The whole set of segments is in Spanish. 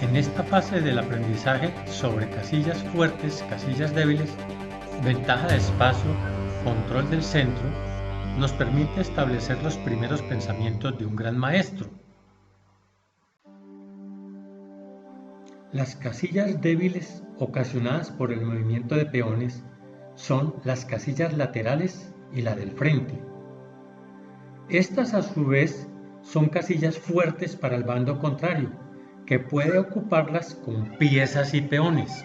En esta fase del aprendizaje sobre casillas fuertes, casillas débiles, ventaja de espacio, control del centro, nos permite establecer los primeros pensamientos de un gran maestro. Las casillas débiles ocasionadas por el movimiento de peones son las casillas laterales y la del frente. Estas a su vez son casillas fuertes para el bando contrario, que puede ocuparlas con piezas y peones.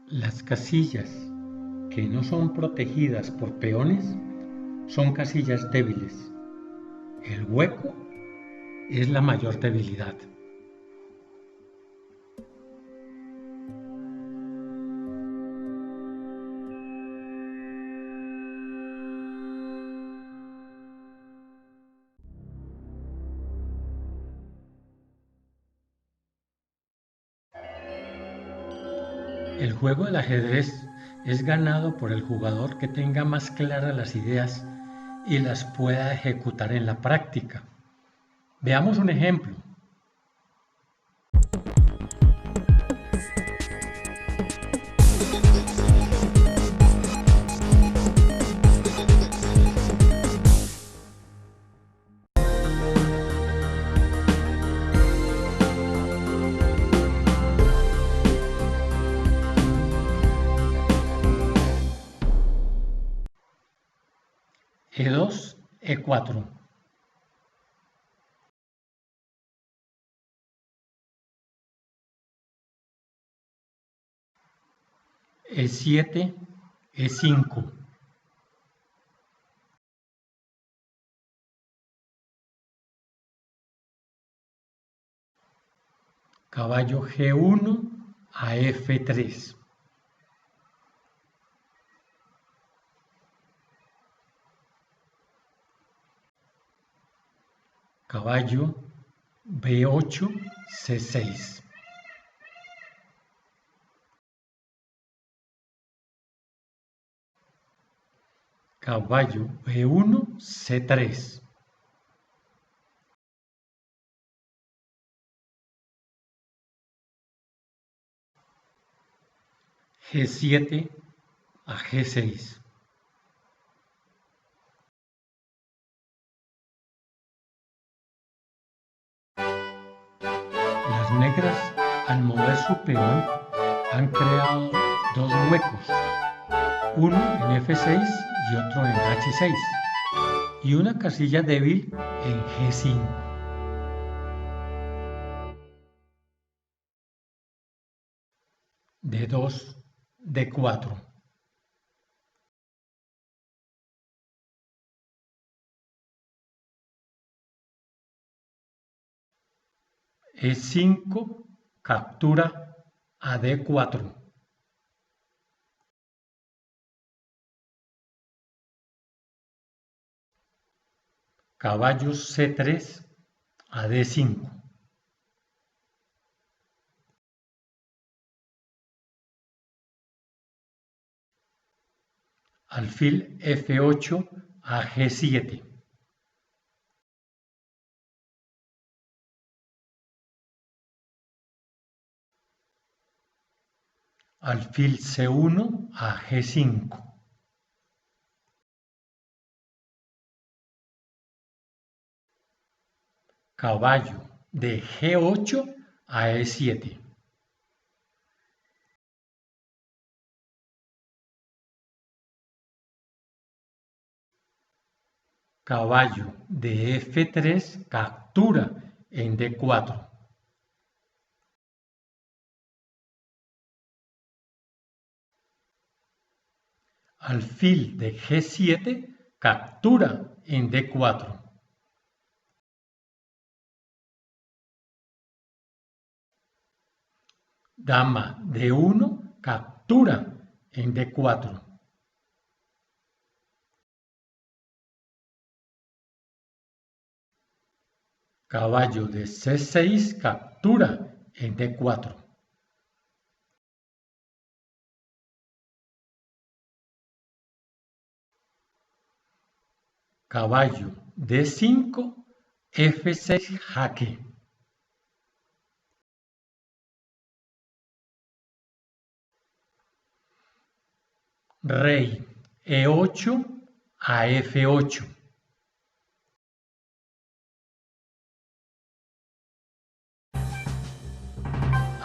Las casillas que no son protegidas por peones son casillas débiles. El hueco es la mayor debilidad. El juego del ajedrez es ganado por el jugador que tenga más claras las ideas y las pueda ejecutar en la práctica. Veamos un ejemplo. E2, E4. E7, E5. Caballo G1 a F3. Caballo B8, C6. Caballo B1, C3. G7 a G6. Las negras, al mover su peón, han creado dos huecos, uno en F6 y otro en H6, y una casilla débil en G5. D2, D4. E5 captura a D4. Caballo C3 a D5. Alfil F8 a G7. Alfil C1 a G5. Caballo de G8 a E7. Caballo de F3 captura en D4. Alfil de G7 captura en D4. Dama de 1 captura en D4. Caballo de C6 captura en D4. Caballo D5, F6 jaque. Rey E8 a F8.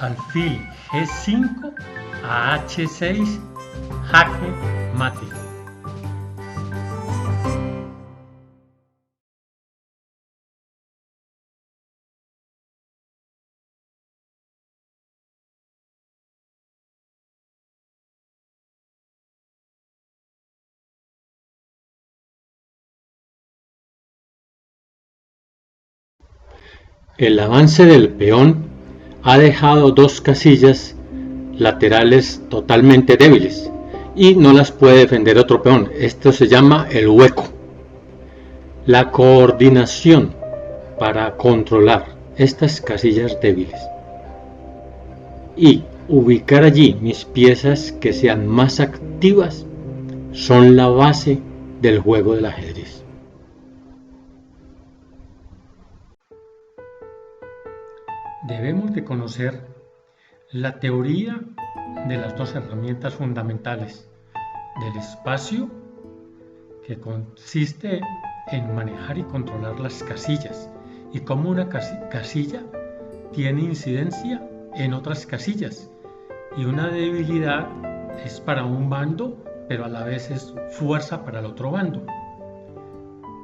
Alfil G5 a H6, jaque mate. El avance del peón ha dejado dos casillas laterales totalmente débiles y no las puede defender otro peón. Esto se llama el hueco. La coordinación para controlar estas casillas débiles y ubicar allí mis piezas que sean más activas son la base del juego del ajedrez. Debemos de conocer la teoría de las dos herramientas fundamentales del espacio, que consiste en manejar y controlar las casillas, y cómo una casilla tiene incidencia en otras casillas, y una debilidad es para un bando, pero a la vez es fuerza para el otro bando.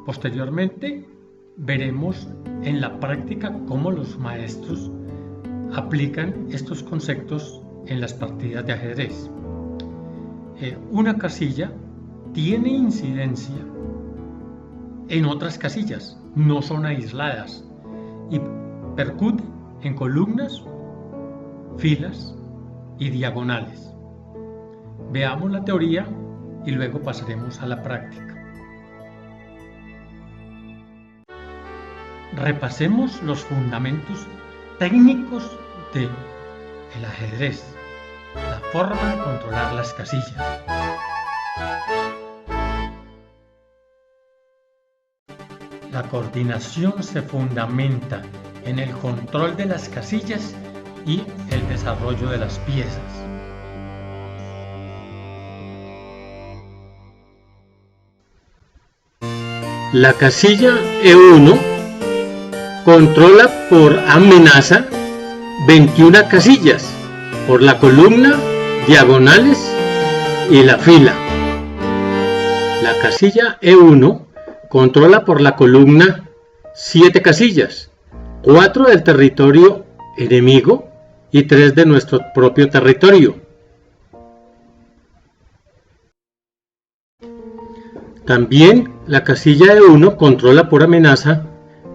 Posteriormente veremos en la práctica cómo los maestros aplican estos conceptos en las partidas de ajedrez. Una casilla tiene incidencia en otras casillas, no son aisladas, y percute en columnas, filas y diagonales. Veamos la teoría y luego pasaremos a la práctica. Repasemos los fundamentos técnicos del ajedrez, la forma de controlar las casillas. La coordinación se fundamenta en el control de las casillas y el desarrollo de las piezas. La casilla E1 controla por amenaza 21 casillas, por la columna, diagonales y la fila. La casilla E1 controla por la columna 7 casillas, 4 del territorio enemigo y 3 de nuestro propio territorio. También la casilla E1 controla por amenaza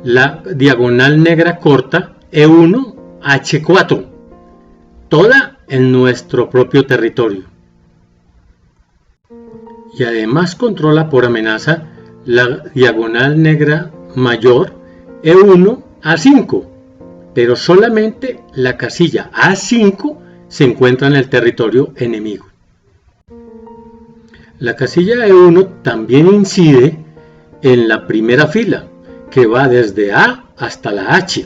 la diagonal negra corta E1 H4, toda en nuestro propio territorio. Y además controla por amenaza la diagonal negra mayor E1 A5, pero solamente la casilla A5 se encuentra en el territorio enemigo. La casilla E1 también incide en la primera fila, que va desde A hasta la H.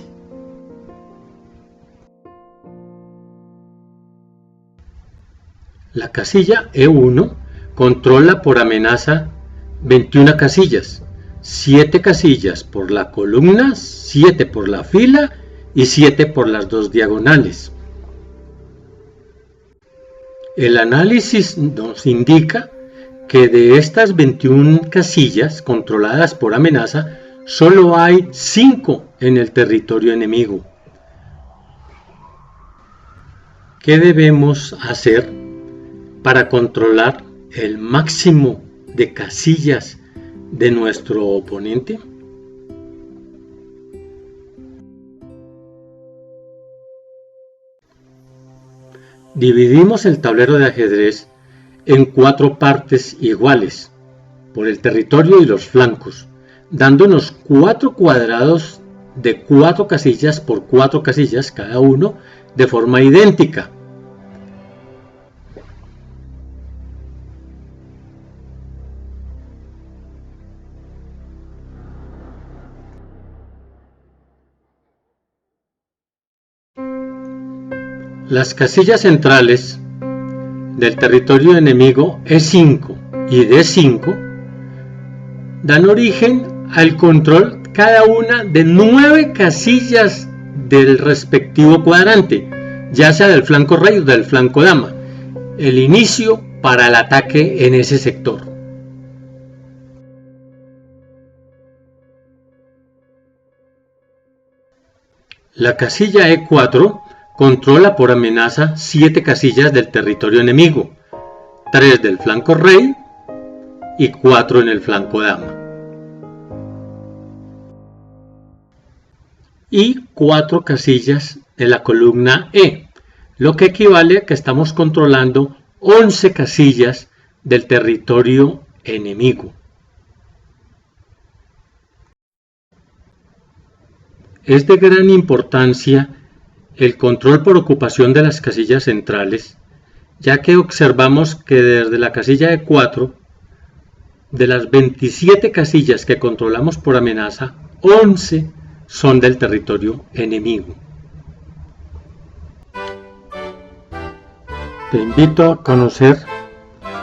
La casilla E1 controla por amenaza 21 casillas, 7 casillas por la columna, 7 por la fila y 7 por las dos diagonales. El análisis nos indica que de estas 21 casillas controladas por amenaza, solo hay 5 en el territorio enemigo. ¿Qué debemos hacer para controlar el máximo de casillas de nuestro oponente? Dividimos el tablero de ajedrez en 4 partes iguales, por el territorio y los flancos, dándonos 4 cuadrados de 4 casillas por 4 casillas cada uno de forma idéntica. Las casillas centrales del territorio enemigo E5 y D5 dan origen al control cada una de 9 casillas del respectivo cuadrante, ya sea del flanco rey o del flanco dama, el inicio para el ataque en ese sector. La casilla E4 controla por amenaza 7 casillas del territorio enemigo, 3 del flanco rey y 4 en el flanco dama. Y 4 casillas de la columna E, lo que equivale a que estamos controlando 11 casillas del territorio enemigo. Es de gran importancia el control por ocupación de las casillas centrales, ya que observamos que desde la casilla E4, de las 27 casillas que controlamos por amenaza, 11 son del territorio enemigo. Te invito a conocer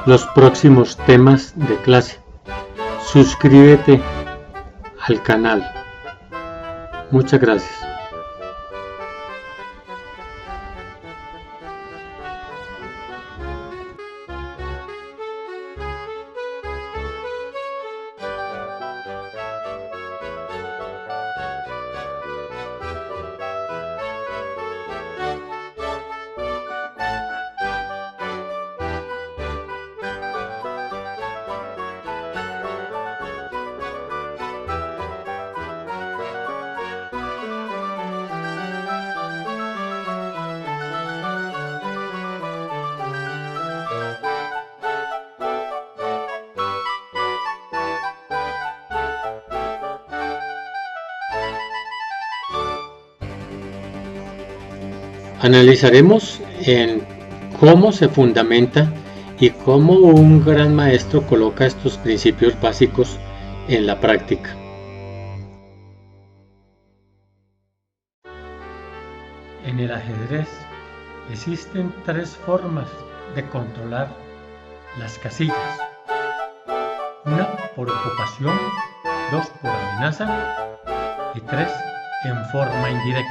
los próximos temas de clase. Suscríbete al canal. Muchas gracias. Analizaremos en cómo se fundamenta y cómo un gran maestro coloca estos principios básicos en la práctica. En el ajedrez existen 3 formas de controlar las casillas: una por ocupación, 2 por amenaza y 3 en forma indirecta.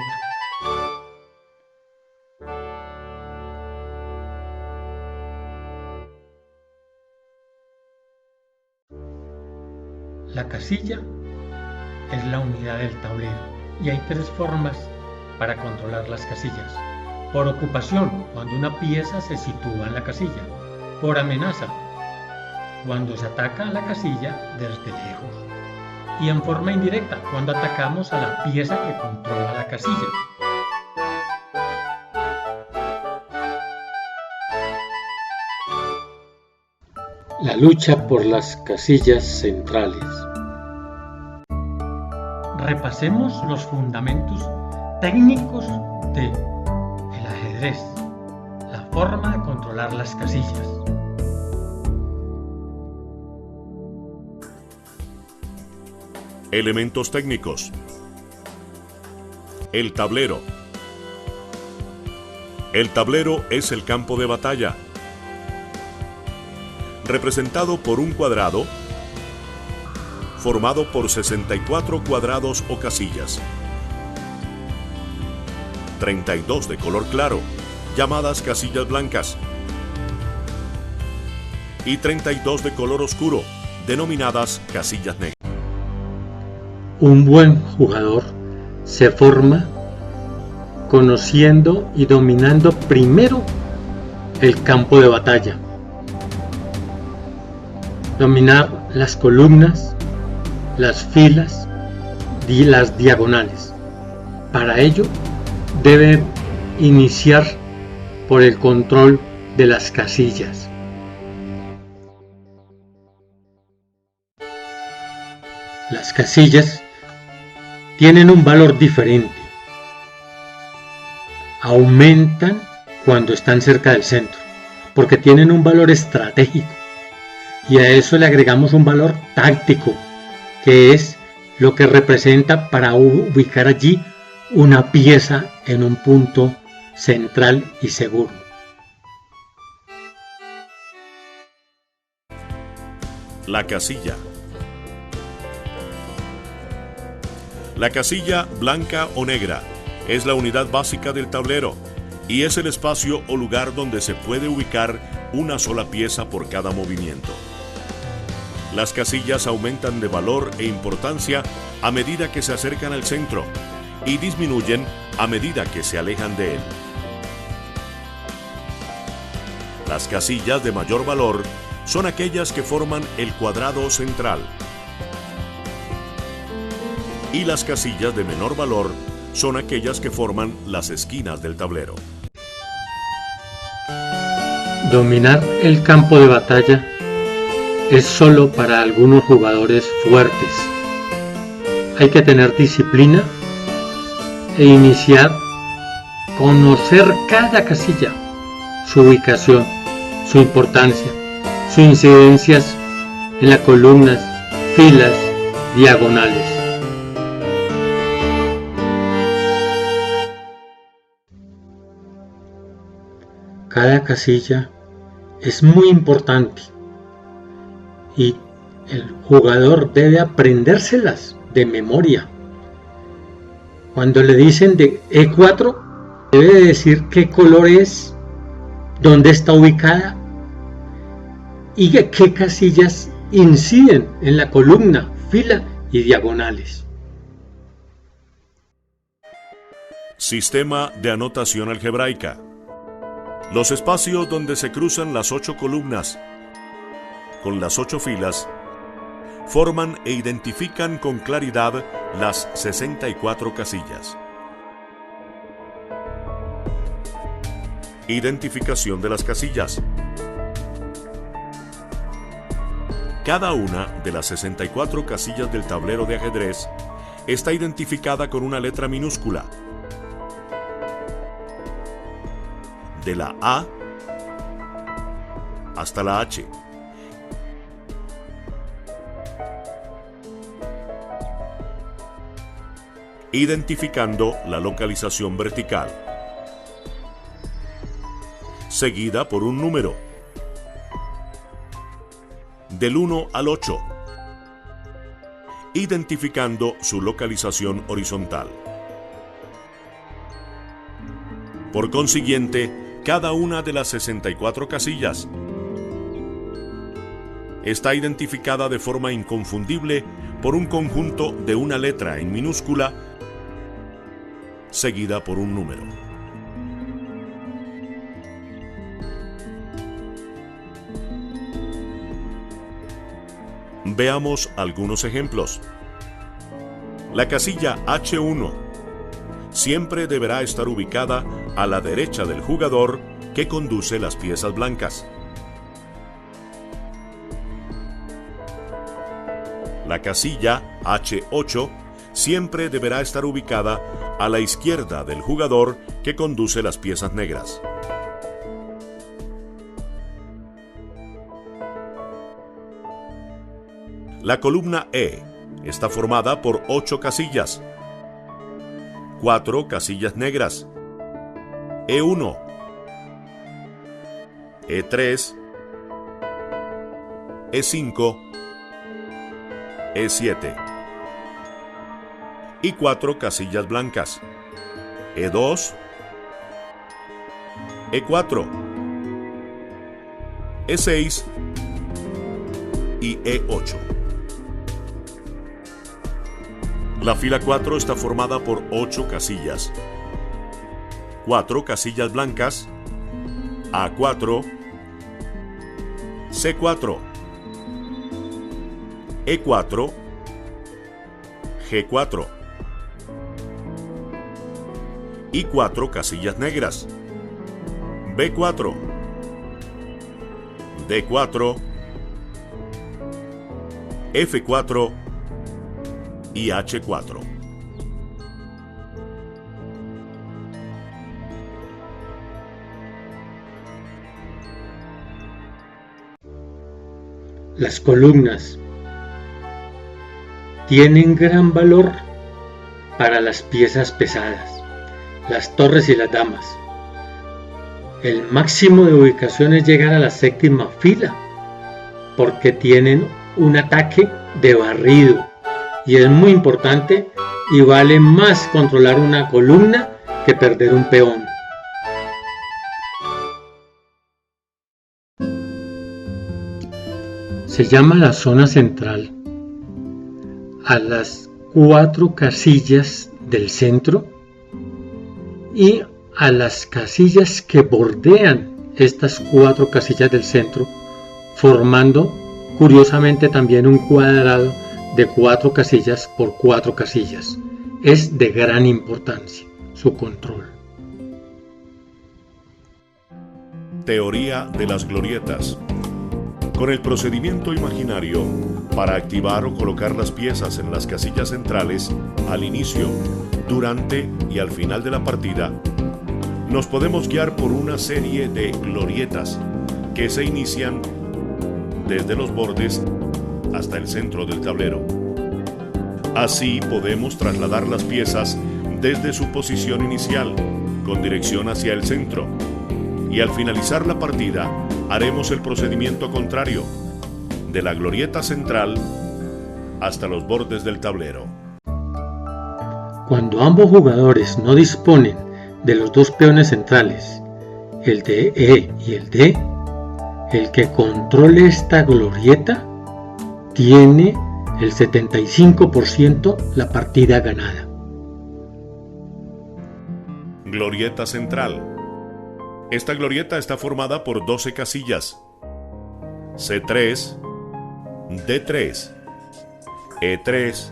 La casilla es la unidad del tablero y hay 3 formas para controlar las casillas: por ocupación, cuando una pieza se sitúa en la casilla; por amenaza, cuando se ataca a la casilla desde lejos; y en forma indirecta, cuando atacamos a la pieza que controla la casilla. La lucha por las casillas centrales. Repasemos los fundamentos técnicos del ajedrez, la forma de controlar las casillas. Elementos técnicos. El tablero. El tablero es el campo de batalla, representado por un cuadrado formado por 64 cuadrados o casillas, 32 de color claro, llamadas casillas blancas, y 32 de color oscuro, denominadas casillas negras. Un buen jugador se forma conociendo y dominando primero el campo de batalla. Dominar las columnas, las filas y las diagonales. Para ello debe iniciar por el control de las casillas. Las casillas tienen un valor diferente. Aumentan cuando están cerca del centro, porque tienen un valor estratégico. Y a eso le agregamos un valor táctico, que es lo que representa para ubicar allí una pieza en un punto central y seguro. La casilla. La casilla, blanca o negra, es la unidad básica del tablero y es el espacio o lugar donde se puede ubicar una sola pieza por cada movimiento. Las casillas aumentan de valor e importancia a medida que se acercan al centro y disminuyen a medida que se alejan de él. Las casillas de mayor valor son aquellas que forman el cuadrado central. Y las casillas de menor valor son aquellas que forman las esquinas del tablero. Dominar el campo de batalla es solo para algunos jugadores fuertes. Hay que tener disciplina e iniciar conocer cada casilla, su ubicación, su importancia, sus incidencias en las columnas, filas, diagonales. Cada casilla es muy importante y el jugador debe aprendérselas de memoria. Cuando le dicen de E4, debe decir qué color es, dónde está ubicada y qué casillas inciden en la columna, fila y diagonales. Sistema de anotación algebraica. Los espacios donde se cruzan las 8 columnas con las 8 filas forman e identifican con claridad las 64 casillas. Identificación de las casillas. Cada una de las 64 casillas del tablero de ajedrez está identificada con una letra minúscula. De la A hasta la H. Identificando la localización vertical, seguida por un número, del 1 al 8, identificando su localización horizontal. Por consiguiente, cada una de las 64 casillas está identificada de forma inconfundible por un conjunto de una letra en minúscula seguida por un número. Veamos algunos ejemplos. La casilla H1 siempre deberá estar ubicada a la derecha del jugador que conduce las piezas blancas. La casilla H8 siempre deberá estar ubicada a la izquierda del jugador que conduce las piezas negras. La columna E está formada por 8 casillas, 4 casillas negras, E1, E3, E5, E7 y 4 casillas blancas, E2, E4, E6 y E8. La fila 4 está formada por 8 casillas, 4 casillas blancas, A4, C4, E4, G4 y 4 casillas negras, B4, D4, F4 y H4. Las columnas tienen gran valor para las piezas pesadas, las torres y las damas. El máximo de ubicación es llegar a la séptima fila, porque tienen un ataque de barrido y es muy importante y vale más controlar una columna que perder un peón. Se llama la zona central a las 4 casillas del centro y a las casillas que bordean estas 4 casillas del centro, formando curiosamente también un cuadrado de 4 casillas por 4 casillas. Es de gran importancia su control. Teoría de las glorietas. Con el procedimiento imaginario para activar o colocar las piezas en las casillas centrales al inicio, durante y al final de la partida, nos podemos guiar por una serie de glorietas que se inician desde los bordes hasta el centro del tablero. Así podemos trasladar las piezas desde su posición inicial, con dirección hacia el centro, y al finalizar la partida haremos el procedimiento contrario, de la glorieta central hasta los bordes del tablero. Cuando ambos jugadores no disponen de los 2 peones centrales, el de E y el D, el que controle esta glorieta tiene el 75% la partida ganada. Glorieta central. Esta glorieta está formada por 12 casillas: C3, D3, E3,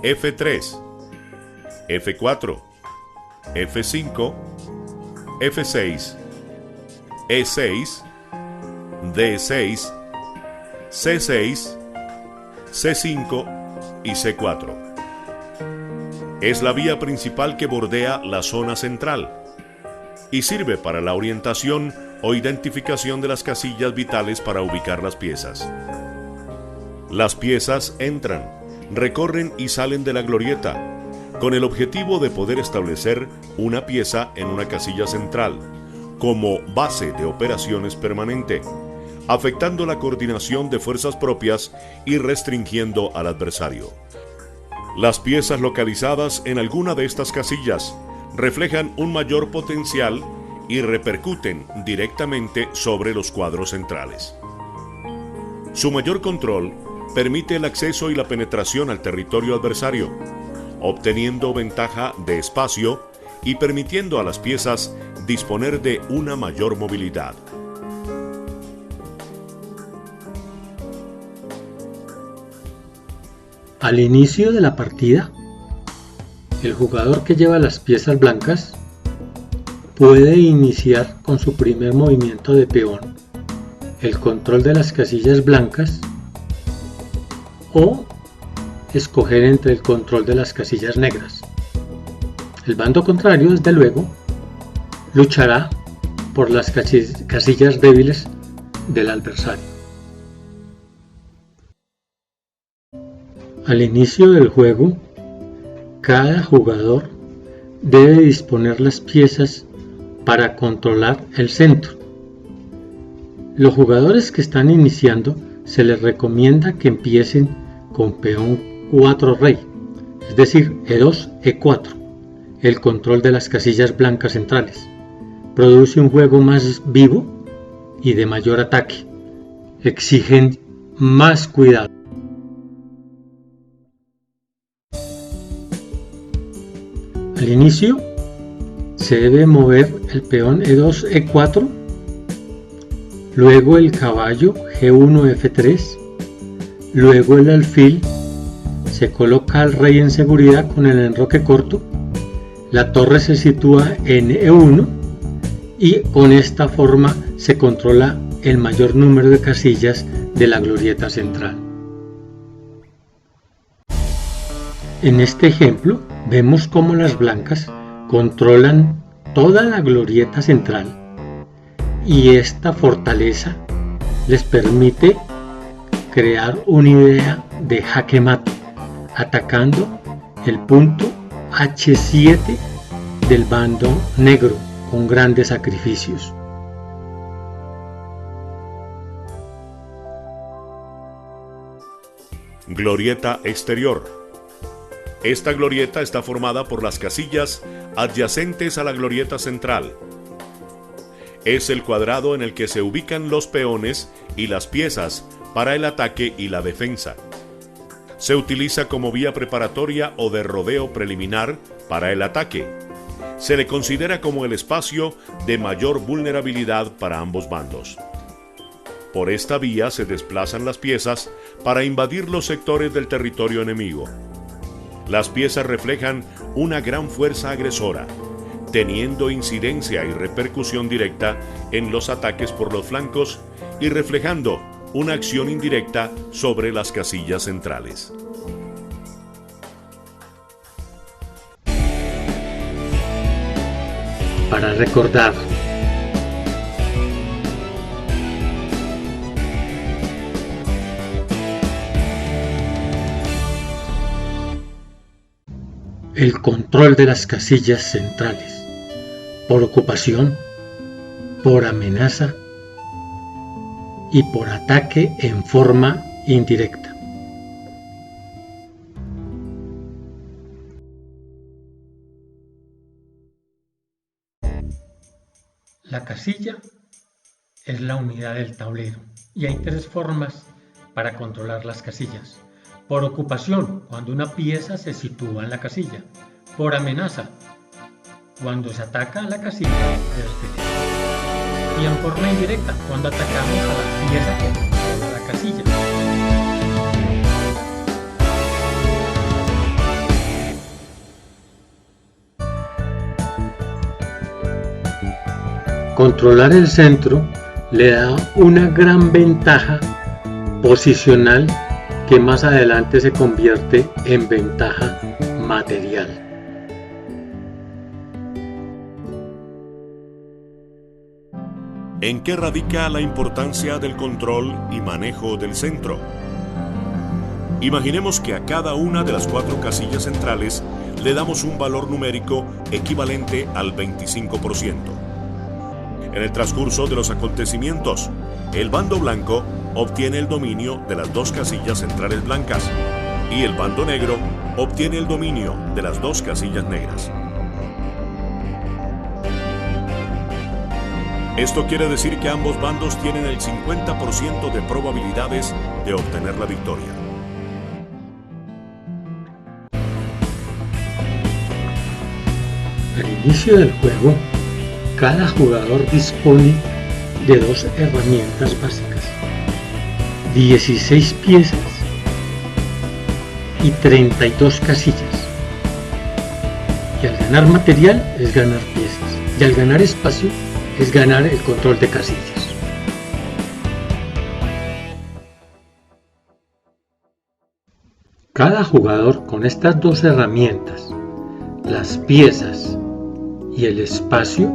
F3, F4, F5, F6, E6, D6, C6, C5 y C4. Es la vía principal que bordea la zona central y sirve para la orientación o identificación de las casillas vitales para ubicar las piezas. Las piezas entran, recorren y salen de la glorieta con el objetivo de poder establecer una pieza en una casilla central como base de operaciones permanente, afectando la coordinación de fuerzas propias y restringiendo al adversario. Las piezas localizadas en alguna de estas casillas reflejan un mayor potencial y repercuten directamente sobre los cuadros centrales. Su mayor control permite el acceso y la penetración al territorio adversario, obteniendo ventaja de espacio y permitiendo a las piezas disponer de una mayor movilidad. Al inicio de la partida, el jugador que lleva las piezas blancas puede iniciar con su primer movimiento de peón el control de las casillas blancas o escoger entre el control de las casillas negras. El bando contrario, desde luego, luchará por las casillas débiles del adversario. Al inicio del juego, cada jugador debe disponer las piezas para controlar el centro. Los jugadores que están iniciando se les recomienda que empiecen con peón 4 rey, es decir, E2, E4, el control de las casillas blancas centrales. Produce un juego más vivo y de mayor ataque. Exigen más cuidado. Al inicio se debe mover el peón E2, E4, luego el caballo G1, F3, luego el alfil, se coloca al rey en seguridad con el enroque corto, la torre se sitúa en E1 y con esta forma se controla el mayor número de casillas de la glorieta central. En este ejemplo vemos cómo las blancas controlan toda la glorieta central y esta fortaleza les permite crear una idea de jaque mate, atacando el punto H7 del bando negro, con grandes sacrificios. Glorieta exterior. Esta glorieta está formada por las casillas adyacentes a la glorieta central. Es el cuadrado en el que se ubican los peones y las piezas para el ataque y la defensa. Se utiliza como vía preparatoria o de rodeo preliminar para el ataque. Se le considera como el espacio de mayor vulnerabilidad para ambos bandos. Por esta vía se desplazan las piezas para invadir los sectores del territorio enemigo. Las piezas reflejan una gran fuerza agresora, teniendo incidencia y repercusión directa en los ataques por los flancos y reflejando una acción indirecta sobre las casillas centrales. Para recordar, el control de las casillas centrales, por ocupación, por amenaza y por ataque en forma indirecta. La casilla es la unidad del tablero y hay tres formas para controlar las casillas. Por ocupación, cuando una pieza se sitúa en la casilla. Por amenaza, cuando se ataca a la casilla desde lejos. Y en forma indirecta, cuando atacamos a la pieza que controla la casilla. Controlar el centro le da una gran ventaja posicional que más adelante se convierte en ventaja material. ¿En qué radica la importancia del control y manejo del centro? Imaginemos que a cada una de las 4 casillas centrales le damos un valor numérico equivalente al 25%. En el transcurso de los acontecimientos, el bando blanco obtiene el dominio de las 2 casillas centrales blancas y el bando negro obtiene el dominio de las 2 casillas negras. Esto quiere decir que ambos bandos tienen el 50% de probabilidades de obtener la victoria. Al inicio del juego, cada jugador dispone de 2 herramientas básicas, 16 piezas y 32 casillas. Y al ganar material es ganar piezas, y al ganar espacio es ganar el control de casillas. Cada jugador con estas 2 herramientas, las piezas y el espacio,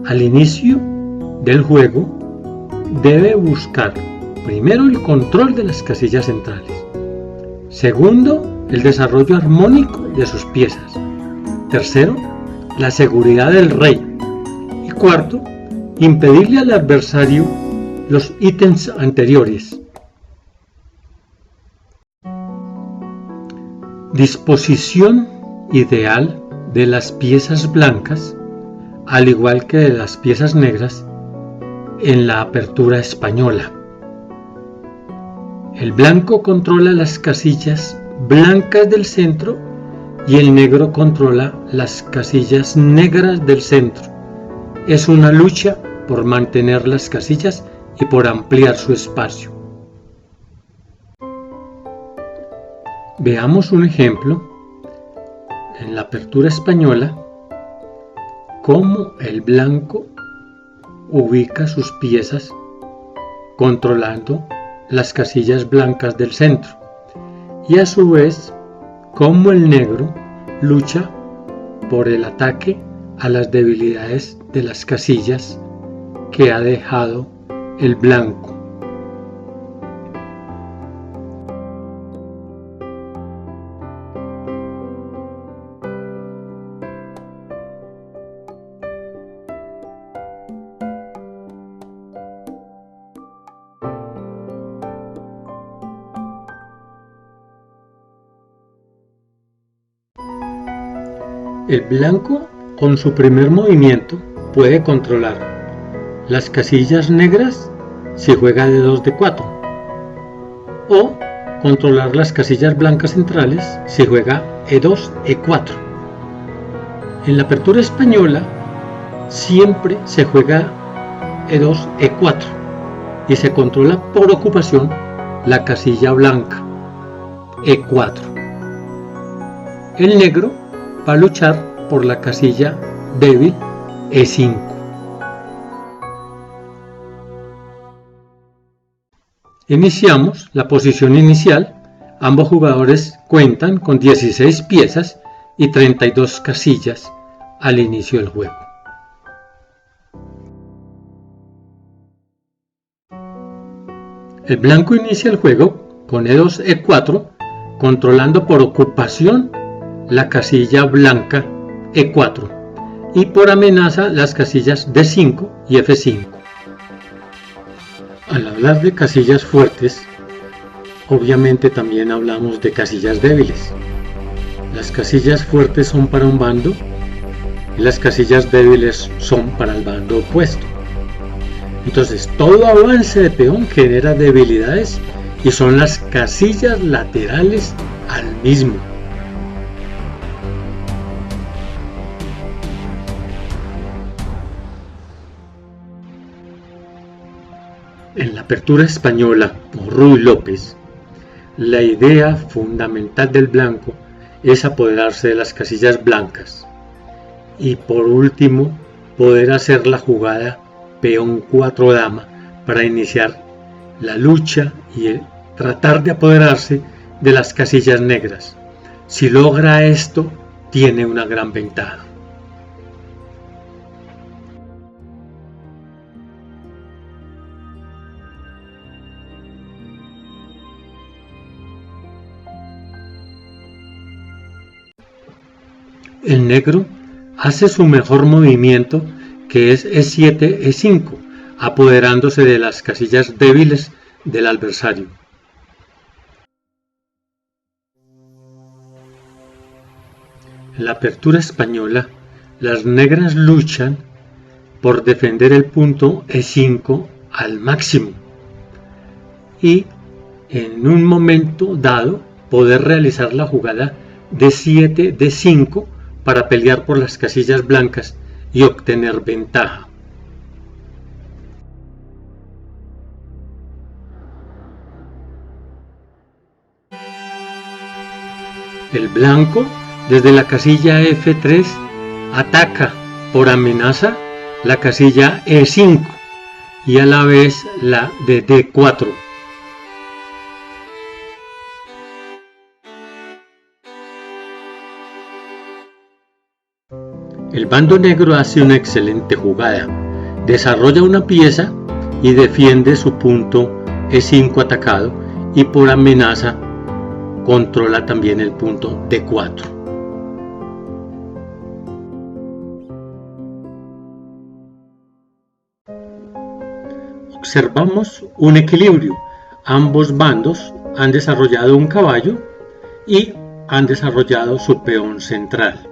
al inicio del juego debe buscar primero el control de las casillas centrales, segundo el desarrollo armónico de sus piezas, tercero la seguridad del rey y cuarto impedirle al adversario los ítems anteriores. Disposición ideal de las piezas blancas, al igual que de las piezas negras, en la apertura española. El blanco controla las casillas blancas del centro y el negro controla las casillas negras del centro. Es una lucha por mantener las casillas y por ampliar su espacio. Veamos un ejemplo en la apertura española, cómo el blanco ubica sus piezas controlando las casillas blancas del centro y a su vez cómo el negro lucha por el ataque a las debilidades de las casillas que ha dejado el blanco. El blanco, con su primer movimiento, puede controlar las casillas negras si juega de 2 de 4, o controlar las casillas blancas centrales si juega E2, E4. En la apertura española siempre se juega E2, E4 y se controla por ocupación la casilla blanca E4. El negro va a luchar por la casilla débil E5. Iniciamos la posición inicial. Ambos jugadores cuentan con 16 piezas y 32 casillas al inicio del juego. El blanco inicia el juego con E2, E4, controlando por ocupación la casilla blanca E4 y por amenaza las casillas D5 y F5. Al hablar de casillas fuertes, obviamente también hablamos de casillas débiles. Las casillas fuertes son para un bando y las casillas débiles son para el bando opuesto. Entonces, todo avance de peón genera debilidades y son las casillas laterales al mismo. En la apertura española por Ruy López, la idea fundamental del blanco es apoderarse de las casillas blancas y por último poder hacer la jugada peón 4 dama para iniciar la lucha y tratar de apoderarse de las casillas negras. Si logra esto, tiene una gran ventaja. El negro hace su mejor movimiento, que es E7, E5, apoderándose de las casillas débiles del adversario. En la apertura española, las negras luchan por defender el punto E5 al máximo y en un momento dado poder realizar la jugada D7, D5 para pelear por las casillas blancas y obtener ventaja. El blanco, desde la casilla F3, ataca por amenaza la casilla E5 y a la vez la de D4. El bando negro hace una excelente jugada, desarrolla una pieza y defiende su punto E5 atacado y por amenaza controla también el punto D4. Observamos un equilibrio. Ambos bandos han desarrollado un caballo y han desarrollado su peón central.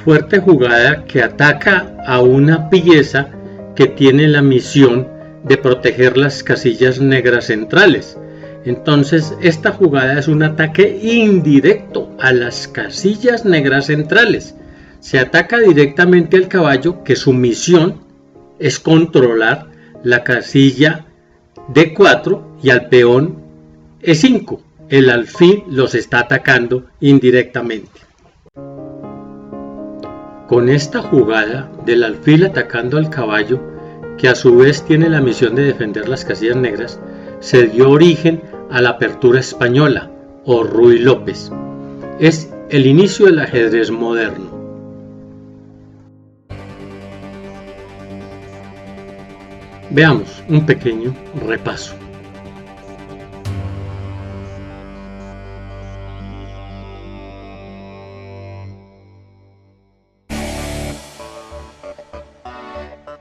Fuerte jugada que ataca a una pieza que tiene la misión de proteger las casillas negras centrales. Entonces esta jugada es un ataque indirecto a las casillas negras centrales. Se ataca directamente al caballo, que su misión es controlar la casilla D4, y al peón E5. El alfil los está atacando indirectamente. Con esta jugada del alfil atacando al caballo, que a su vez tiene la misión de defender las casillas negras, se dio origen a la apertura española o Ruy López. Es el inicio del ajedrez moderno. Veamos un pequeño repaso.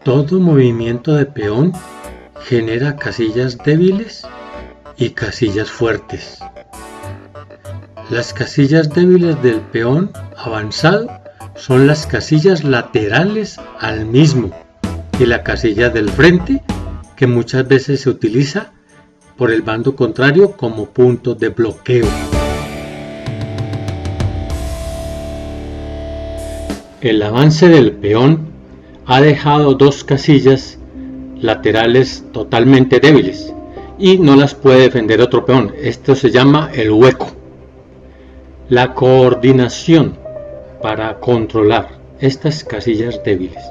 Todo movimiento de peón genera casillas débiles y casillas fuertes. Las casillas débiles del peón avanzado son las casillas laterales al mismo y la casilla del frente, que muchas veces se utiliza por el bando contrario como punto de bloqueo. El avance del peón ha dejado dos casillas laterales totalmente débiles y no las puede defender otro peón. Esto se llama el hueco. La coordinación para controlar estas casillas débiles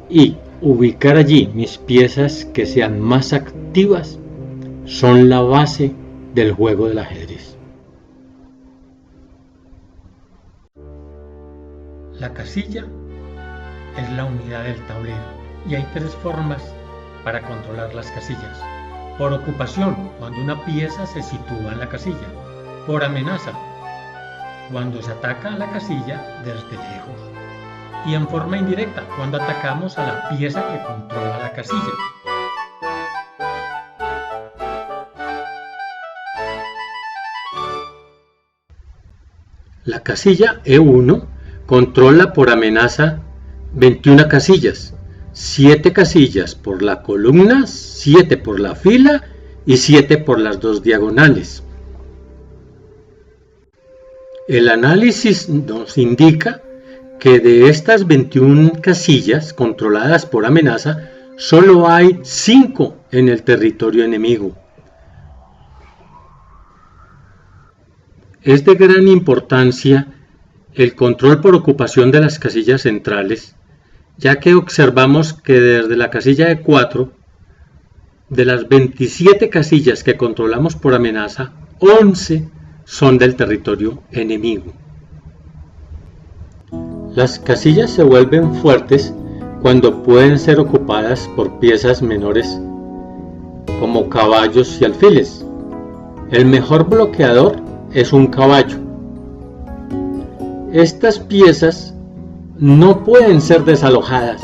y ubicar allí mis piezas que sean más activas son la base del juego del ajedrez. La casilla es la unidad del tablero y hay tres formas para controlar las casillas. Por ocupación, cuando una pieza se sitúa en la casilla. Por amenaza, cuando se ataca a la casilla desde lejos. Y en forma indirecta, cuando atacamos a la pieza que controla la casilla. La casilla E1 controla por amenaza 21 casillas, 7 casillas por la columna, 7 por la fila y 7 por las dos diagonales. El análisis nos indica que de estas 21 casillas controladas por amenaza, solo hay 5 en el territorio enemigo. Es de gran importancia el control por ocupación de las casillas centrales, ya que observamos que desde la casilla E4, de las 27 casillas que controlamos por amenaza, 11 son del territorio enemigo. Las casillas se vuelven fuertes cuando pueden ser ocupadas por piezas menores como caballos y alfiles. El mejor bloqueador es un caballo. Estas piezas no pueden ser desalojadas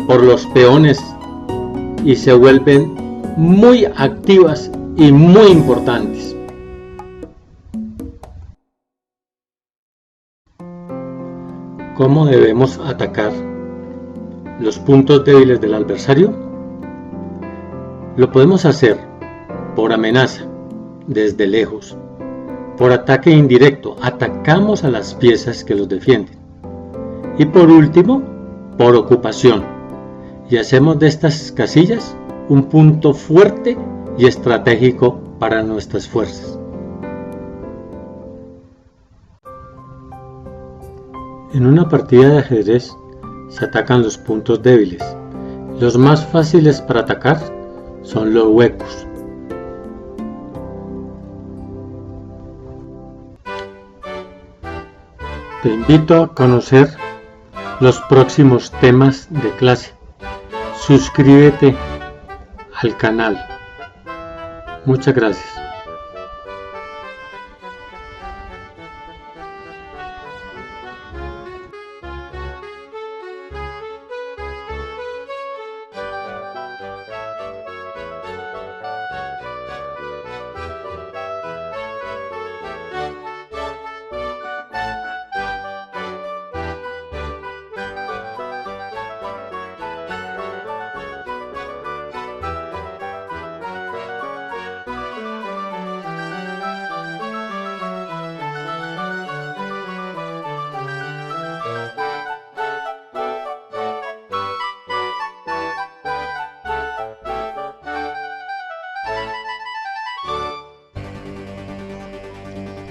por los peones y se vuelven muy activas y muy importantes. ¿Cómo debemos atacar los puntos débiles del adversario? Lo podemos hacer por amenaza, desde lejos, por ataque indirecto, atacamos a las piezas que los defienden. Y por último, por ocupación, y hacemos de estas casillas un punto fuerte y estratégico para nuestras fuerzas. En una partida de ajedrez se atacan los puntos débiles. Los más fáciles para atacar son los huecos. Te invito a conocer los próximos temas de clase. Suscríbete al canal. Muchas gracias.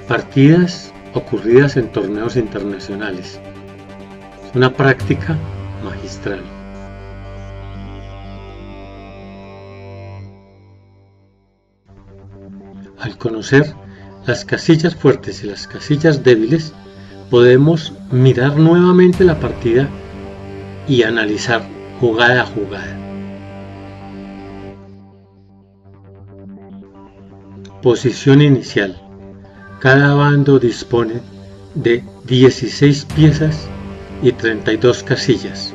Partidas ocurridas en torneos internacionales. Es una práctica magistral. Al conocer las casillas fuertes y las casillas débiles, podemos mirar nuevamente la partida y analizar jugada a jugada. Posición inicial. Cada bando dispone de 16 piezas y 32 casillas.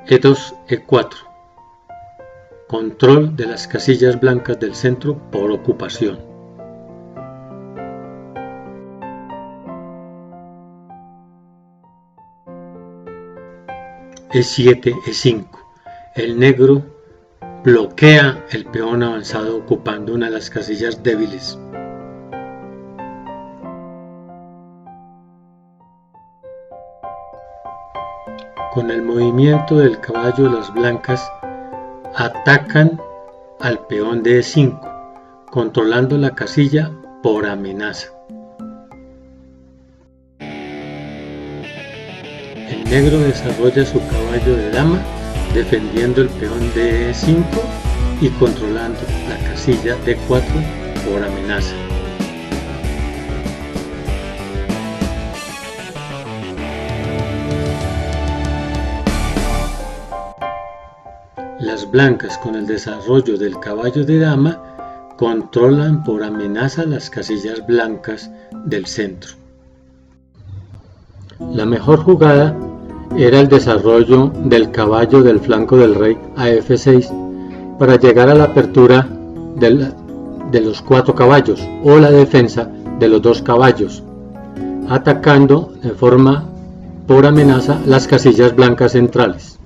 E2, E4. Control de las casillas blancas del centro por ocupación. E7, E5. El negro bloquea el peón avanzado ocupando una de las casillas débiles. Con el movimiento del caballo, las blancas atacan al peón de E5, controlando la casilla por amenaza. El negro desarrolla su caballo de dama, defendiendo el peón de E5 y controlando la casilla D4 por amenaza. Las blancas, con el desarrollo del caballo de dama, controlan por amenaza las casillas blancas del centro. La mejor jugada era el desarrollo del caballo del flanco del rey a F6 para llegar a la apertura de los 4 caballos o la defensa de los 2 caballos, atacando de forma por amenaza las casillas blancas centrales.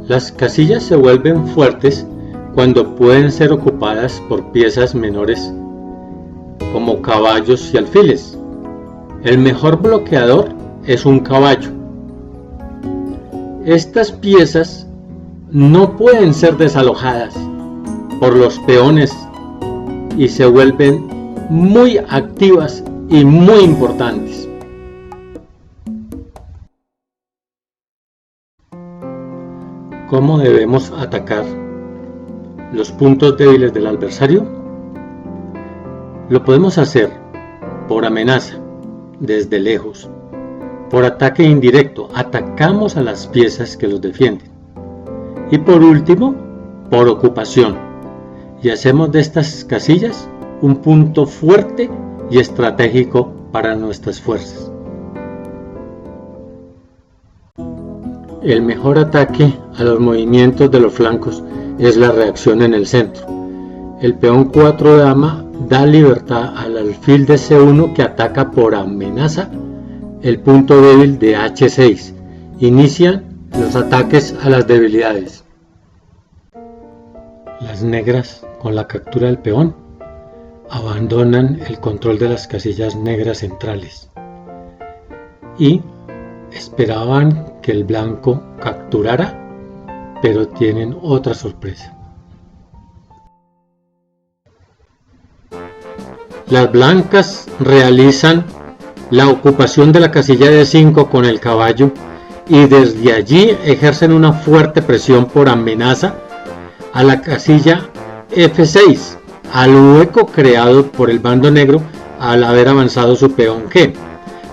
Las casillas se vuelven fuertes cuando pueden ser ocupadas por piezas menores como caballos y alfiles. El mejor bloqueador es un caballo. Estas piezas no pueden ser desalojadas por los peones y se vuelven muy activas y muy importantes. ¿Cómo debemos atacar los puntos débiles del adversario? Lo podemos hacer por amenaza, desde lejos. Por ataque indirecto, atacamos a las piezas que los defienden. Y por último, por ocupación. Y hacemos de estas casillas un punto fuerte y estratégico para nuestras fuerzas. El mejor ataque a los movimientos de los flancos es la reacción en el centro. El peón 4 dama da libertad al alfil de C1 que ataca por amenaza el punto débil de H6. Inician los ataques a las debilidades. Las negras, con la captura del peón, abandonan el control de las casillas negras centrales y esperaban que el blanco capturara, pero tienen otra sorpresa. Las blancas realizan la ocupación de la casilla de 5 con el caballo y desde allí ejercen una fuerte presión por amenaza a la casilla F6, al hueco creado por el bando negro al haber avanzado su peón G.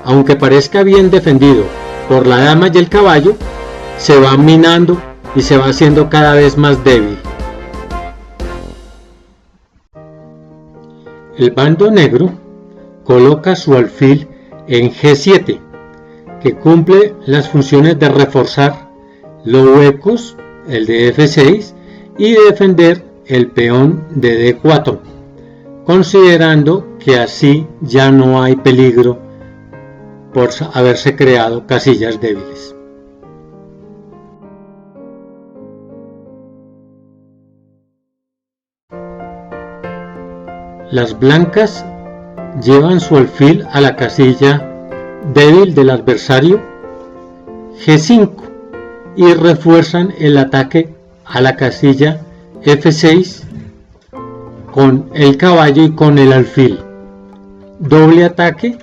Aunque parezca bien defendido por la dama y el caballo, se va minando y se va haciendo cada vez más débil. El bando negro coloca su alfil en G7, que cumple las funciones de reforzar los huecos, el de F6, y de defender el peón de D4, considerando que así ya no hay peligro por haberse creado casillas débiles. Las blancas llevan su alfil a la casilla débil del adversario G5 y refuerzan el ataque a la casilla F6 con el caballo y con el alfil. Doble ataque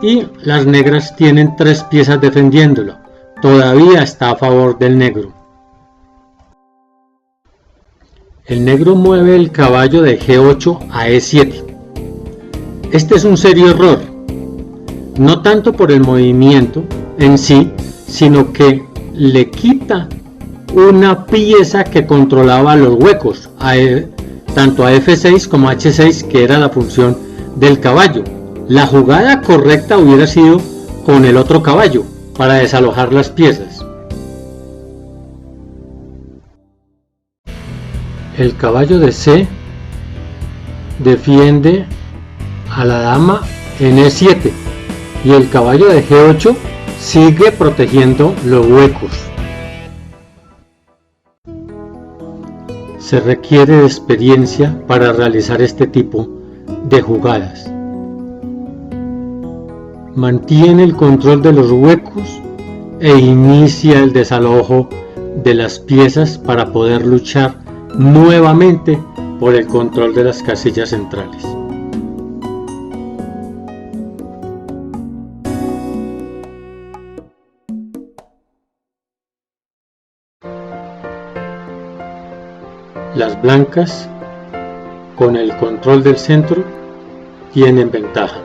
y las negras tienen 3 piezas defendiéndolo. Todavía está a favor del negro. El negro mueve el caballo de G8 a E7. Este es un serio error, no tanto por el movimiento en sí, sino que le quita una pieza que controlaba los huecos, tanto a F6 como a H6, que era la función del caballo. La jugada correcta hubiera sido con el otro caballo para desalojar las piezas. El caballo de C defiende a la dama en E7 y el caballo de G8 sigue protegiendo los huecos. Se requiere de experiencia para realizar este tipo de jugadas. Mantiene el control de los huecos e inicia el desalojo de las piezas para poder luchar nuevamente por el control de las casillas centrales. Las blancas, con el control del centro, tienen ventaja.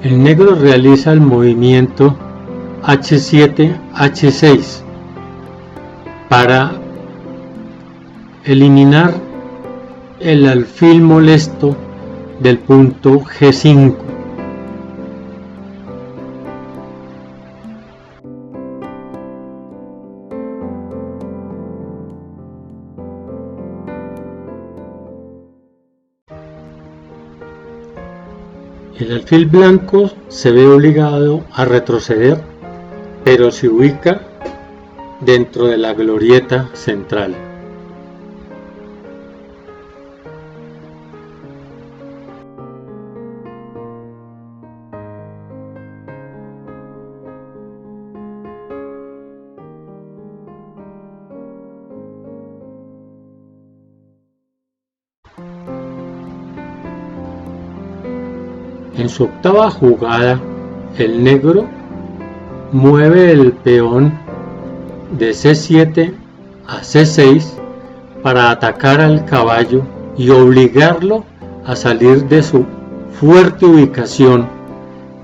El negro realiza el movimiento H7, H6 para eliminar el alfil molesto del punto G5. El alfil blanco se ve obligado a retroceder, pero se ubica dentro de la glorieta central. En su octava jugada, el negro mueve el peón de C7 a C6 para atacar al caballo y obligarlo a salir de su fuerte ubicación,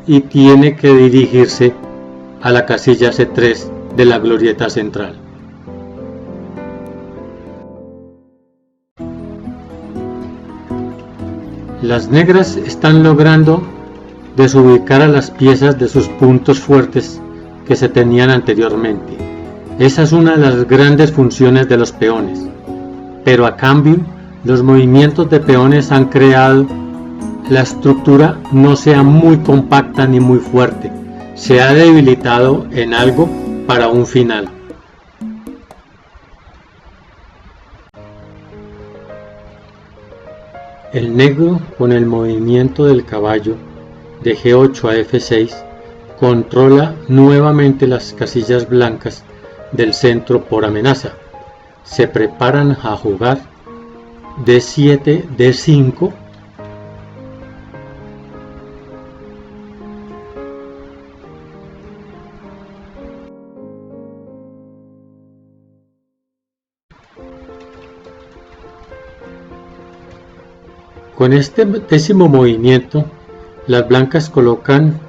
y tiene que dirigirse a la casilla C3 de la glorieta central. Las negras están logrando desubicar a las piezas de sus puntos fuertes que se tenían anteriormente. Esa es una de las grandes funciones de los peones, pero a cambio los movimientos de peones han creado la estructura no sea muy compacta ni muy fuerte, se ha debilitado en algo para un final. El negro, con el movimiento del caballo de G8 a F6, controla nuevamente las casillas blancas del centro por amenaza. Se preparan a jugar D7, D5, con este décimo movimiento, las blancas colocan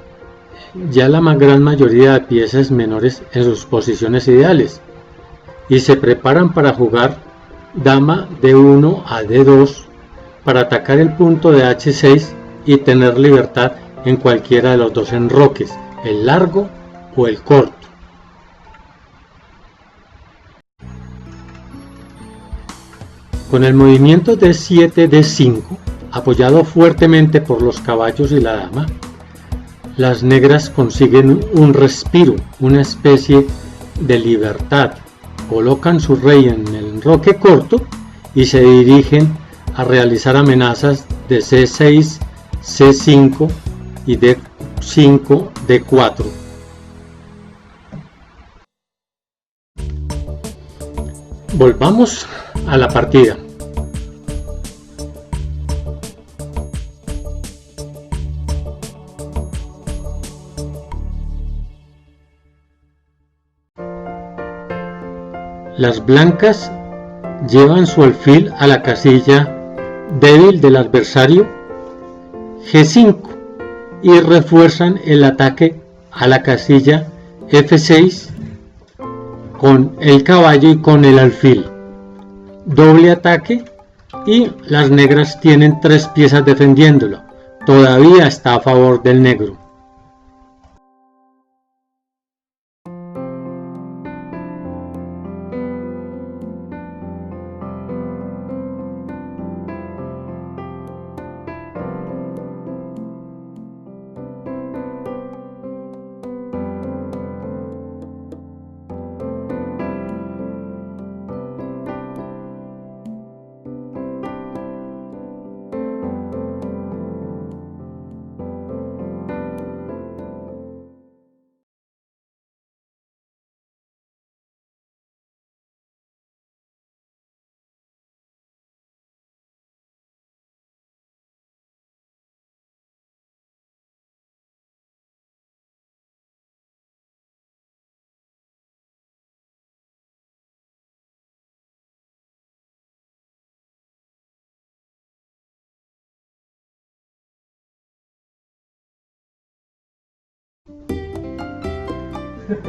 ya la gran mayoría de piezas menores en sus posiciones ideales y se preparan para jugar dama D1 a D2 para atacar el punto de H6 y tener libertad en cualquiera de los dos enroques, el largo o el corto. Con el movimiento D7, D5, apoyado fuertemente por los caballos y la dama, las negras consiguen un respiro, una especie de libertad. Colocan su rey en el enroque corto y se dirigen a realizar amenazas de C6, C5 y D5, D4. Volvamos a la partida. Las blancas llevan su alfil a la casilla débil del adversario G5 y refuerzan el ataque a la casilla F6 con el caballo y con el alfil. Doble ataque y las negras tienen 3 piezas defendiéndolo. Todavía está a favor del negro.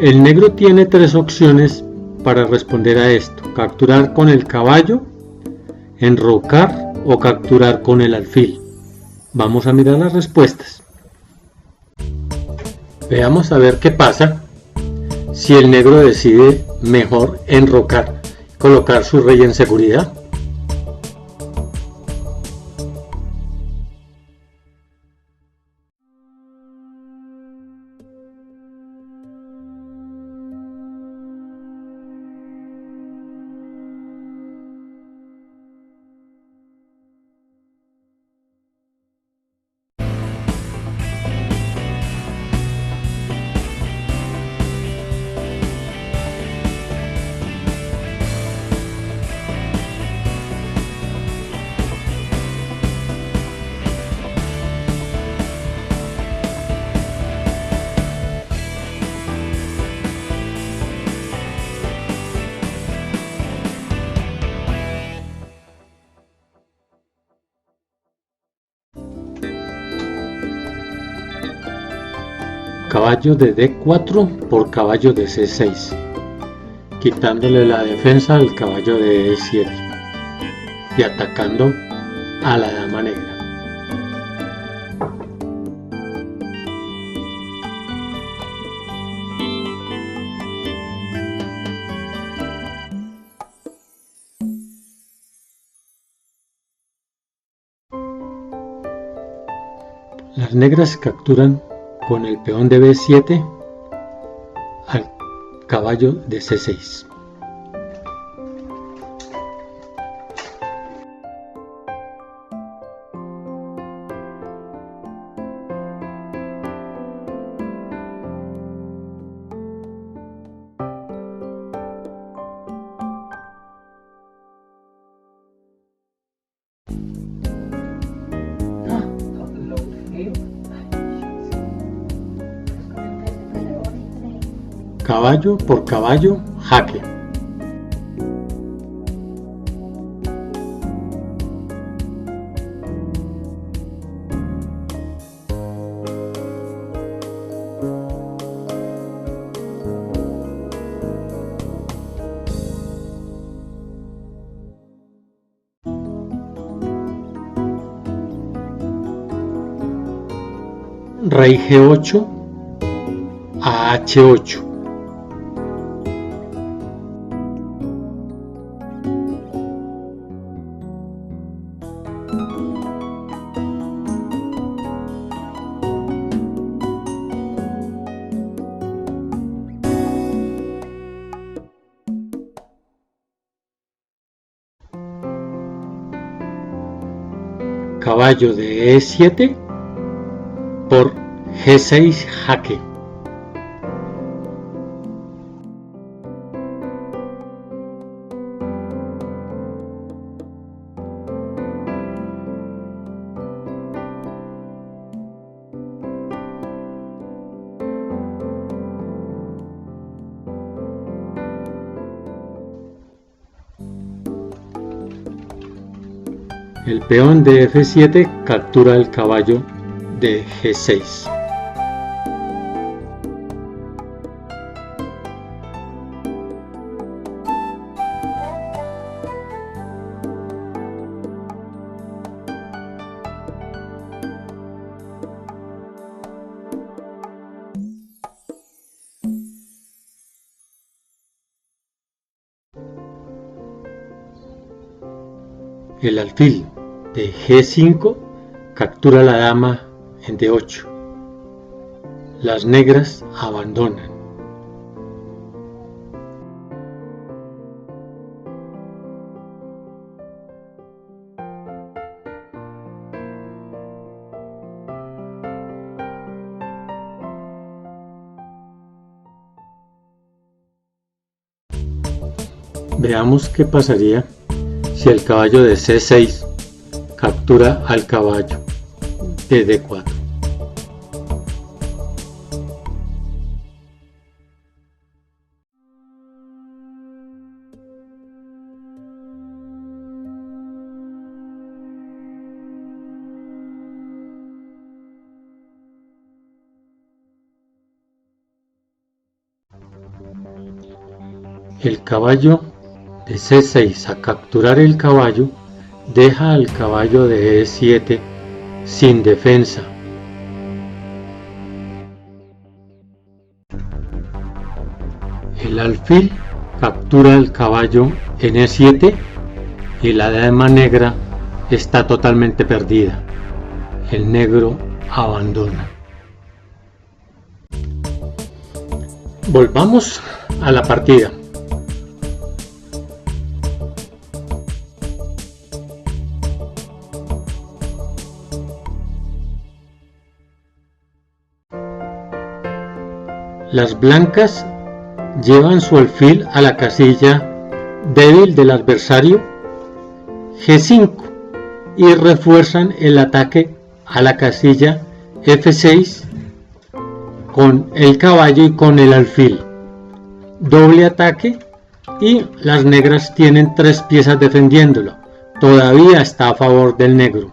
El negro tiene 3 opciones para responder a esto: capturar con el caballo, enrocar o capturar con el alfil. Vamos a mirar las respuestas. Veamos a ver qué pasa si el negro decide mejor enrocar, colocar su rey en seguridad. Caballo de D4 por caballo de C6, quitándole la defensa al caballo de E7 y atacando a la dama negra. Las negras capturan con el peón de B7 al caballo de C6. Caballo por caballo, jaque. Rey G8 a H8. Caballo de E7 por G6 jaque. El peón de F7 captura el caballo de G6. El alfil de G5 captura a la dama en D8. Las negras abandonan. Veamos qué pasaría si el caballo de C6 captura al caballo de D4. El caballo de C6 a capturar el caballo deja al caballo de E7 sin defensa. El alfil captura al caballo en E7 y la dama negra está totalmente perdida. El negro abandona. Volvamos a la partida. Las blancas llevan su alfil a la casilla débil del adversario G5 y refuerzan el ataque a la casilla F6 con el caballo y con el alfil. Doble ataque y las negras tienen 3 piezas defendiéndolo. Todavía está a favor del negro.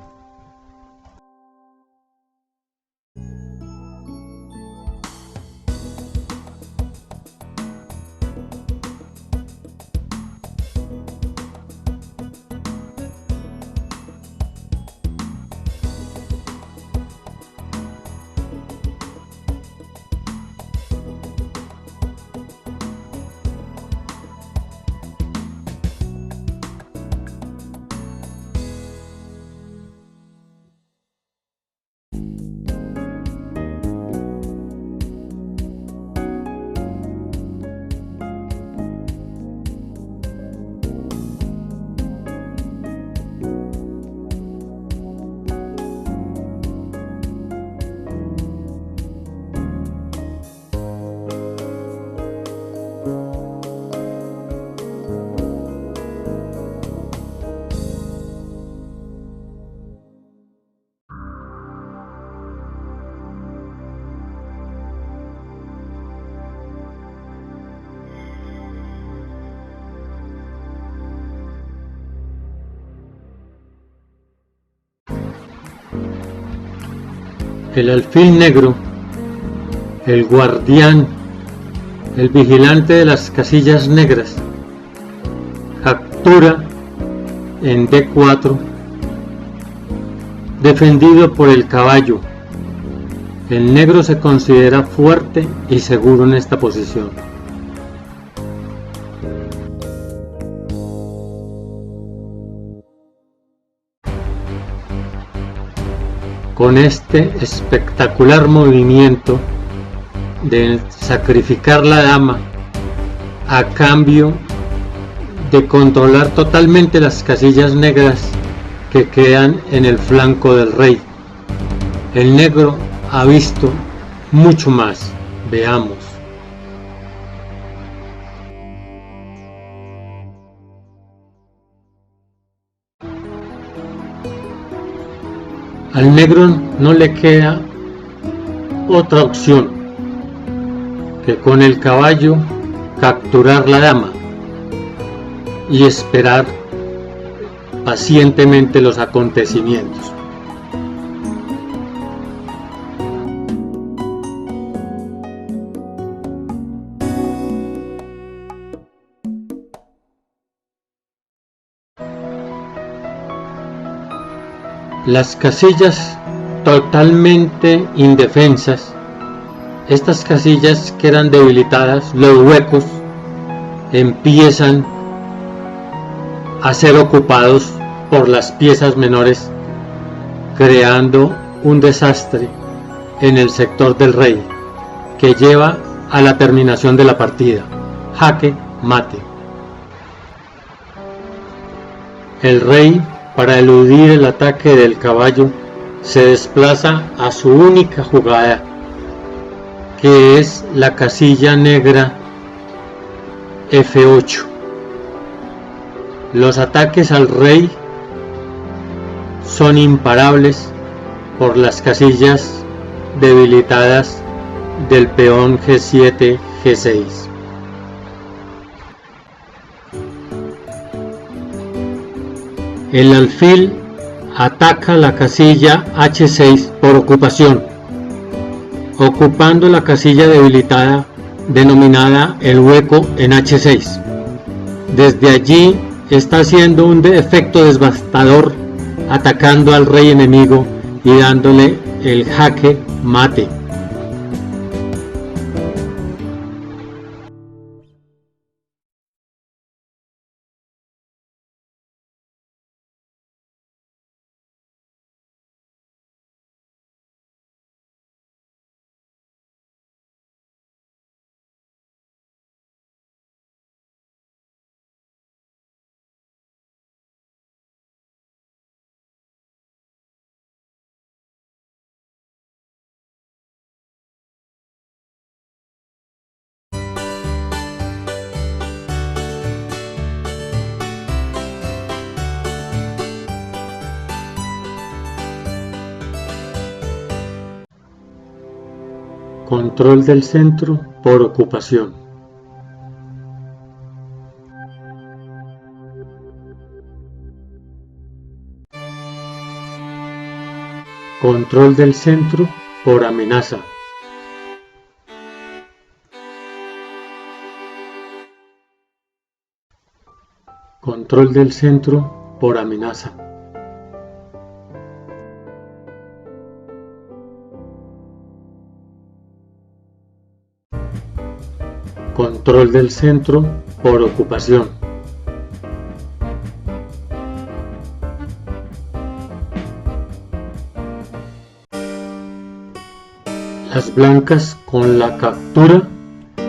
El alfil negro, el guardián, el vigilante de las casillas negras, captura en D4, defendido por el caballo. El negro se considera fuerte y seguro en esta posición. Con este espectacular movimiento de sacrificar la dama a cambio de controlar totalmente las casillas negras que quedan en el flanco del rey, el negro ha visto mucho más. Veamos. Al negro no le queda otra opción que con el caballo capturar la dama y esperar pacientemente los acontecimientos. Las casillas totalmente indefensas, estas casillas quedan debilitadas, los huecos empiezan a ser ocupados por las piezas menores, creando un desastre en el sector del rey, que lleva a la terminación de la partida. Jaque mate. El rey, para eludir el ataque del caballo, se desplaza a su única jugada, que es la casilla negra F8. Los ataques al rey son imparables por las casillas debilitadas del peón G7, G6. El alfil ataca la casilla H6 por ocupación, ocupando la casilla debilitada denominada el hueco en H6. Desde allí está haciendo un efecto devastador, atacando al rey enemigo y dándole el jaque mate. Control del centro por ocupación. Control del centro por amenaza. Control del centro por amenaza. Control del centro por ocupación. Las blancas con la captura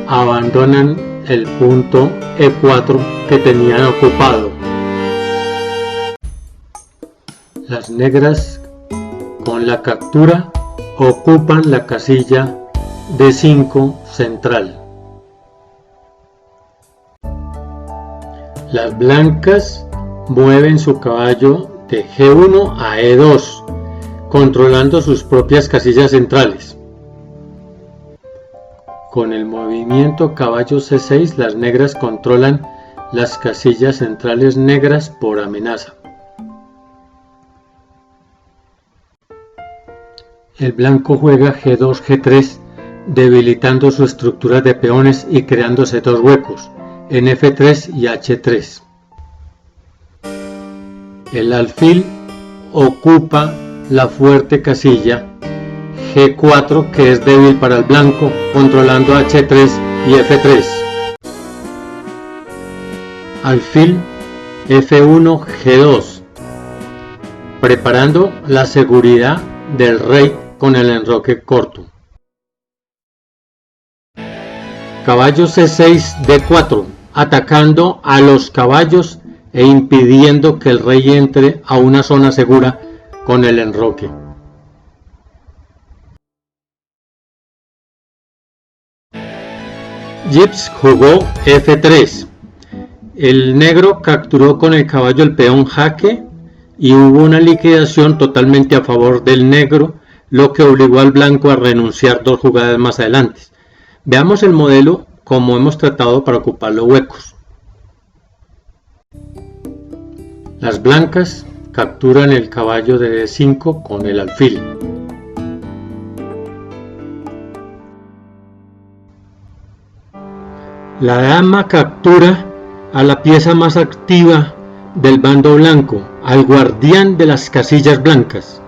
abandonan el punto E4 que tenían ocupado. Las negras con la captura ocupan la casilla D5 central. Las blancas mueven su caballo de G1 a E2, controlando sus propias casillas centrales. Con el movimiento caballo C6, las negras controlan las casillas centrales negras por amenaza. El blanco juega G2, G3, debilitando su estructura de peones y creándose dos huecos, en F3 y H3. El alfil ocupa la fuerte casilla G4, que es débil para el blanco, controlando H3 y F3. Alfil F1, G2, preparando la seguridad del rey con el enroque corto. Caballo C6, D4, atacando a los caballos e impidiendo que el rey entre a una zona segura con el enroque. Gibbs jugó F3. El negro capturó con el caballo el peón jaque y hubo una liquidación totalmente a favor del negro, lo que obligó al blanco a renunciar dos jugadas más adelante. Veamos el modelo como hemos tratado para ocupar los huecos. Las blancas capturan el caballo de D5 con el alfil. La dama captura a la pieza más activa del bando blanco, al guardián de las casillas blancas.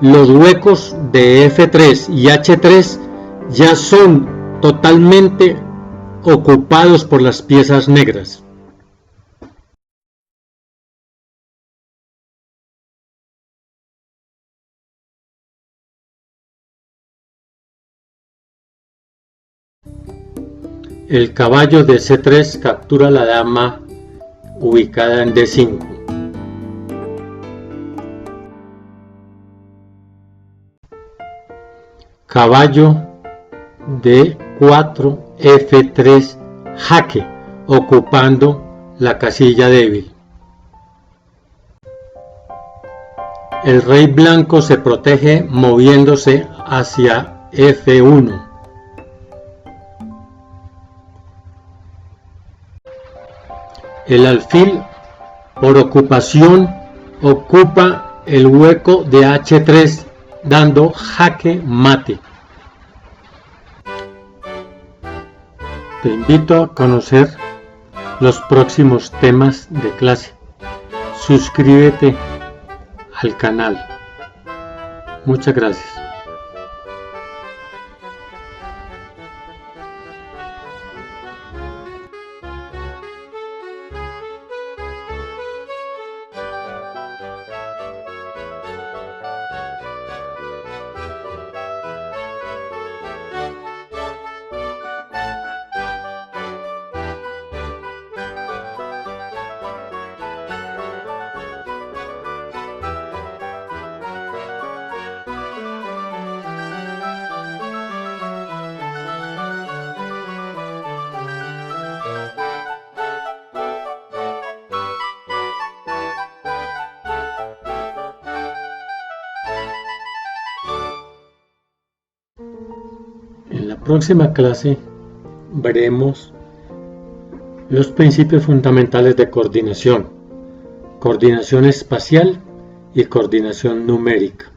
Los huecos de F3 y H3 ya son totalmente ocupados por las piezas negras. El caballo de C3 captura a la dama ubicada en D5. Caballo D4, F3, jaque, ocupando la casilla débil. El rey blanco se protege moviéndose hacia F1. El alfil, por ocupación, ocupa el hueco de H3, dando jaque mate. Te invito a conocer los próximos temas de clase. Suscríbete al canal. Muchas gracias. En la próxima clase veremos los principios fundamentales de coordinación espacial y coordinación numérica.